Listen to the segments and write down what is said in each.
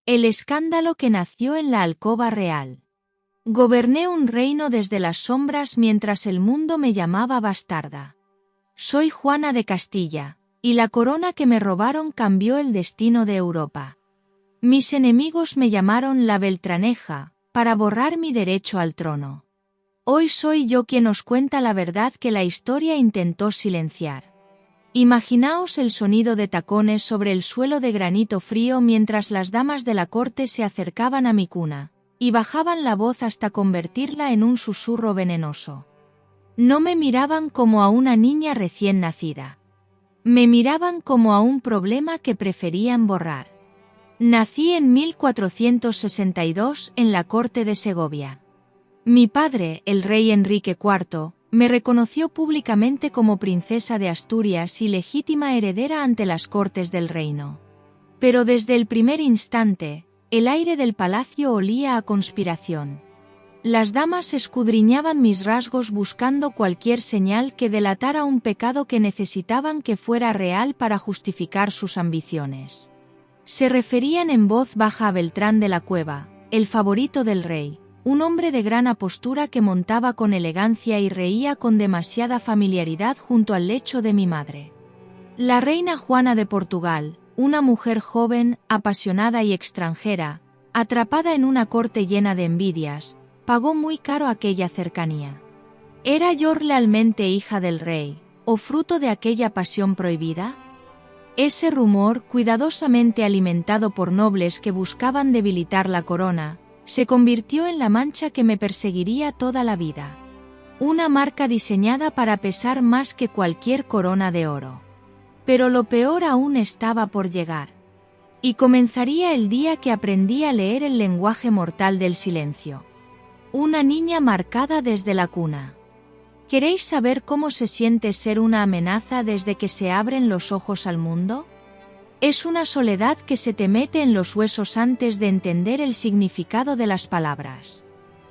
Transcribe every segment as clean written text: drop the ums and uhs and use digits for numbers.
El escándalo que nació en la alcoba real. Goberné un reino desde las sombras mientras el mundo me llamaba bastarda. Soy Juana de Castilla, y la corona que me robaron cambió el destino de Europa. Mis enemigos me llamaron la Beltraneja, para borrar mi derecho al trono. Hoy soy yo quien os cuenta la verdad que la historia intentó silenciar. Imaginaos el sonido de tacones sobre el suelo de granito frío mientras las damas de la corte se acercaban a mi cuna, y bajaban la voz hasta convertirla en un susurro venenoso. No me miraban como a una niña recién nacida. Me miraban como a un problema que preferían borrar. Nací en 1462 en la corte de Segovia. Mi padre, el rey Enrique IV, me reconoció públicamente como princesa de Asturias y legítima heredera ante las cortes del reino. Pero desde el primer instante, el aire del palacio olía a conspiración. Las damas escudriñaban mis rasgos buscando cualquier señal que delatara un pecado que necesitaban que fuera real para justificar sus ambiciones. Se referían en voz baja a Beltrán de la Cueva, el favorito del rey, un hombre de gran apostura que montaba con elegancia y reía con demasiada familiaridad junto al lecho de mi madre. La reina Juana de Portugal, una mujer joven, apasionada y extranjera, atrapada en una corte llena de envidias, pagó muy caro aquella cercanía. ¿Era yo realmente hija del rey, o fruto de aquella pasión prohibida? Ese rumor, cuidadosamente alimentado por nobles que buscaban debilitar la corona, se convirtió en la mancha que me perseguiría toda la vida. Una marca diseñada para pesar más que cualquier corona de oro. Pero lo peor aún estaba por llegar. Y comenzaría el día que aprendí a leer el lenguaje mortal del silencio. Una niña marcada desde la cuna. ¿Queréis saber cómo se siente ser una amenaza desde que se abren los ojos al mundo? Es una soledad que se te mete en los huesos antes de entender el significado de las palabras.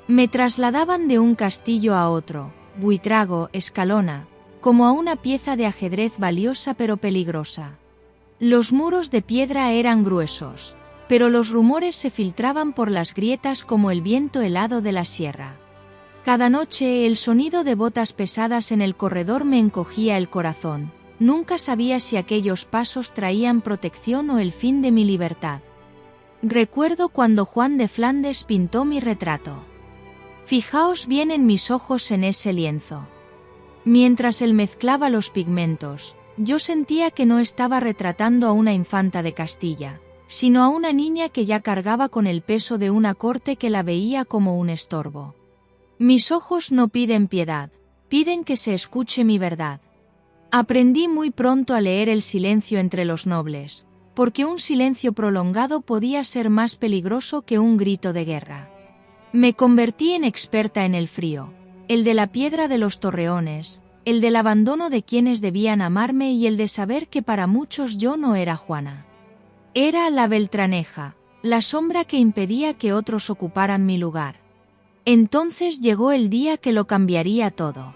Me trasladaban de un castillo a otro, Buitrago, Escalona, como a una pieza de ajedrez valiosa pero peligrosa. Los muros de piedra eran gruesos, pero los rumores se filtraban por las grietas como el viento helado de la sierra. Cada noche el sonido de botas pesadas en el corredor me encogía el corazón. Nunca sabía si aquellos pasos traían protección o el fin de mi libertad. Recuerdo cuando Juan de Flandes pintó mi retrato. Fijaos bien en mis ojos en ese lienzo. Mientras él mezclaba los pigmentos, yo sentía que no estaba retratando a una infanta de Castilla, sino a una niña que ya cargaba con el peso de una corte que la veía como un estorbo. Mis ojos no piden piedad, piden que se escuche mi verdad. Aprendí muy pronto a leer el silencio entre los nobles, porque un silencio prolongado podía ser más peligroso que un grito de guerra. Me convertí en experta en el frío, el de la piedra de los torreones, el del abandono de quienes debían amarme y el de saber que para muchos yo no era Juana. Era la Beltraneja, la sombra que impedía que otros ocuparan mi lugar. Entonces llegó el día que lo cambiaría todo.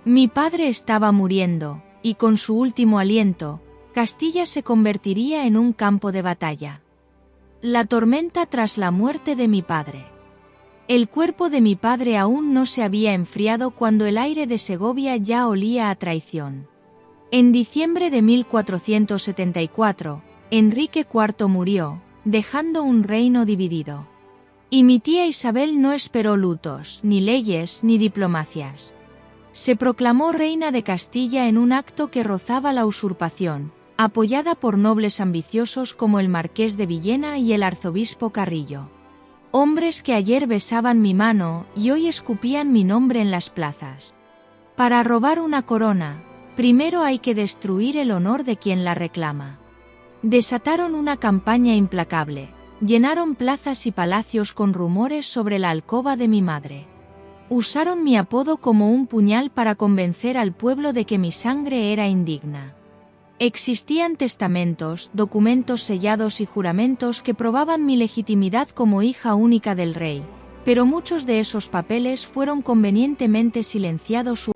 Mi padre estaba muriendo, y con su último aliento, Castilla se convertiría en un campo de batalla. La tormenta tras la muerte de mi padre. El cuerpo de mi padre aún no se había enfriado cuando el aire de Segovia ya olía a traición. En diciembre de 1474, Enrique IV murió, dejando un reino dividido. Y mi tía Isabel no esperó lutos, ni leyes, ni diplomacias. Se proclamó reina de Castilla en un acto que rozaba la usurpación, apoyada por nobles ambiciosos como el marqués de Villena y el arzobispo Carrillo. Hombres que ayer besaban mi mano y hoy escupían mi nombre en las plazas. Para robar una corona, primero hay que destruir el honor de quien la reclama. Desataron una campaña implacable. Llenaron plazas y palacios con rumores sobre la alcoba de mi madre. Usaron mi apodo como un puñal para convencer al pueblo de que mi sangre era indigna. Existían testamentos, documentos sellados y juramentos que probaban mi legitimidad como hija única del rey, pero muchos de esos papeles fueron convenientemente silenciados.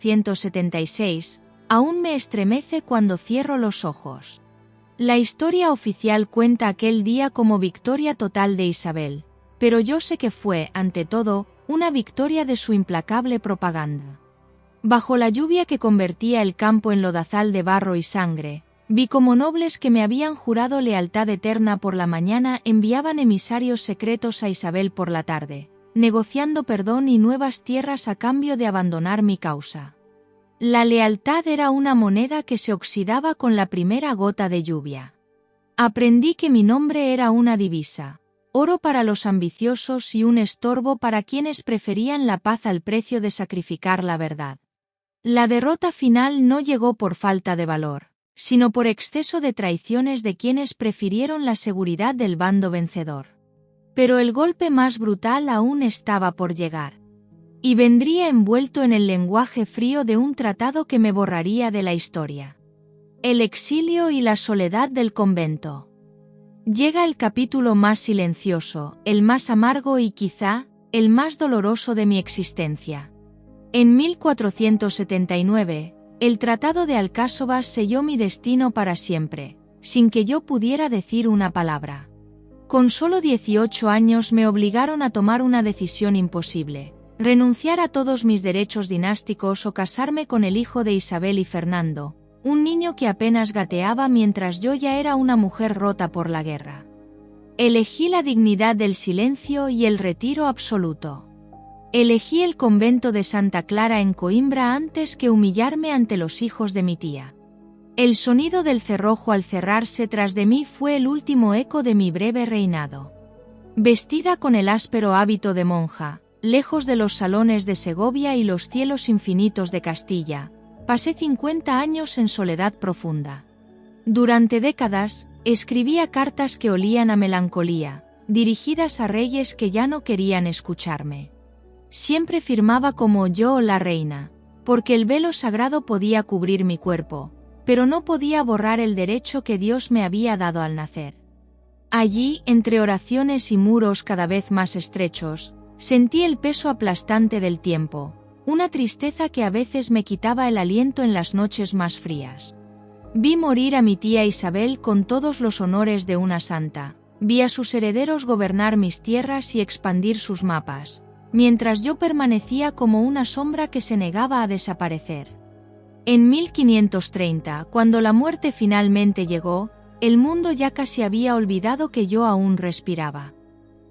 1976, aún me estremece cuando cierro los ojos. La historia oficial cuenta aquel día como victoria total de Isabel, pero yo sé que fue, ante todo, una victoria de su implacable propaganda. Bajo la lluvia que convertía el campo en lodazal de barro y sangre, vi como nobles que me habían jurado lealtad eterna por la mañana enviaban emisarios secretos a Isabel por la tarde, negociando perdón y nuevas tierras a cambio de abandonar mi causa. La lealtad era una moneda que se oxidaba con la primera gota de lluvia. Aprendí que mi nombre era una divisa, oro para los ambiciosos y un estorbo para quienes preferían la paz al precio de sacrificar la verdad. La derrota final no llegó por falta de valor, sino por exceso de traiciones de quienes prefirieron la seguridad del bando vencedor. Pero el golpe más brutal aún estaba por llegar. Y vendría envuelto en el lenguaje frío de un tratado que me borraría de la historia. El exilio y la soledad del convento. Llega el capítulo más silencioso, el más amargo y quizá, el más doloroso de mi existencia. En 1479, el Tratado de Alcáçovas selló mi destino para siempre, sin que yo pudiera decir una palabra. Con solo 18 años me obligaron a tomar una decisión imposible: renunciar a todos mis derechos dinásticos o casarme con el hijo de Isabel y Fernando, un niño que apenas gateaba mientras yo ya era una mujer rota por la guerra. Elegí la dignidad del silencio y el retiro absoluto. Elegí el convento de Santa Clara en Coimbra antes que humillarme ante los hijos de mi tía. El sonido del cerrojo al cerrarse tras de mí fue el último eco de mi breve reinado. Vestida con el áspero hábito de monja, lejos de los salones de Segovia y los cielos infinitos de Castilla, pasé 50 años en soledad profunda. Durante décadas, escribía cartas que olían a melancolía, dirigidas a reyes que ya no querían escucharme. Siempre firmaba como yo la reina, porque el velo sagrado podía cubrir mi cuerpo, pero no podía borrar el derecho que Dios me había dado al nacer. Allí, entre oraciones y muros cada vez más estrechos, sentí el peso aplastante del tiempo, una tristeza que a veces me quitaba el aliento en las noches más frías. Vi morir a mi tía Isabel con todos los honores de una santa, vi a sus herederos gobernar mis tierras y expandir sus mapas, mientras yo permanecía como una sombra que se negaba a desaparecer. En 1530, cuando la muerte finalmente llegó, el mundo ya casi había olvidado que yo aún respiraba.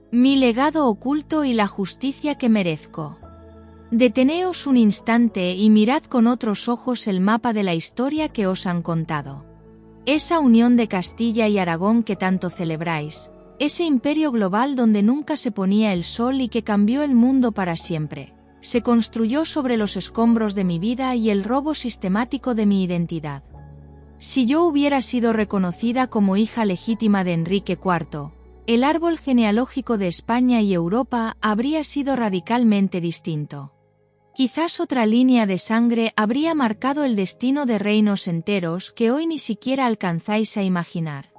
Mi legado oculto y la justicia que merezco. Deteneos un instante y mirad con otros ojos el mapa de la historia que os han contado. Esa unión de Castilla y Aragón que tanto celebráis, ese imperio global donde nunca se ponía el sol y que cambió el mundo para siempre, se construyó sobre los escombros de mi vida y el robo sistemático de mi identidad. Si yo hubiera sido reconocida como hija legítima de Enrique IV, el árbol genealógico de España y Europa habría sido radicalmente distinto. Quizás otra línea de sangre habría marcado el destino de reinos enteros que hoy ni siquiera alcanzáis a imaginar.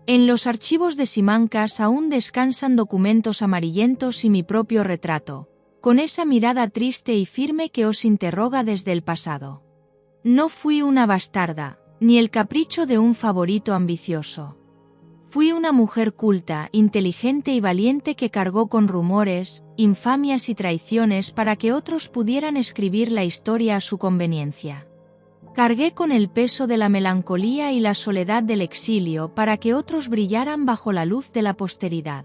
En los archivos de Simancas aún descansan documentos amarillentos y mi propio retrato, con esa mirada triste y firme que os interroga desde el pasado. No fui una bastarda, ni el capricho de un favorito ambicioso. Fui una mujer culta, inteligente y valiente que cargó con rumores, infamias y traiciones para que otros pudieran escribir la historia a su conveniencia. Cargué con el peso de la melancolía y la soledad del exilio para que otros brillaran bajo la luz de la posteridad.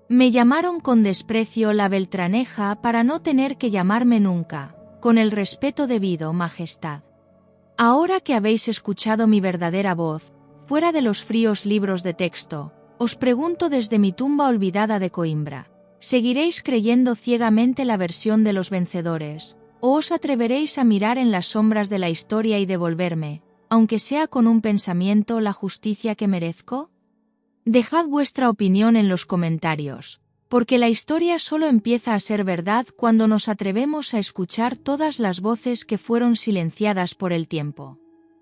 Me llamaron con desprecio la Beltraneja para no tener que llamarme nunca, con el respeto debido, Majestad. Ahora que habéis escuchado mi verdadera voz, fuera de los fríos libros de texto, os pregunto desde mi tumba olvidada de Coimbra, ¿seguiréis creyendo ciegamente la versión de los vencedores, o os atreveréis a mirar en las sombras de la historia y devolverme, aunque sea con un pensamiento, la justicia que merezco? Dejad vuestra opinión en los comentarios, porque la historia solo empieza a ser verdad cuando nos atrevemos a escuchar todas las voces que fueron silenciadas por el tiempo.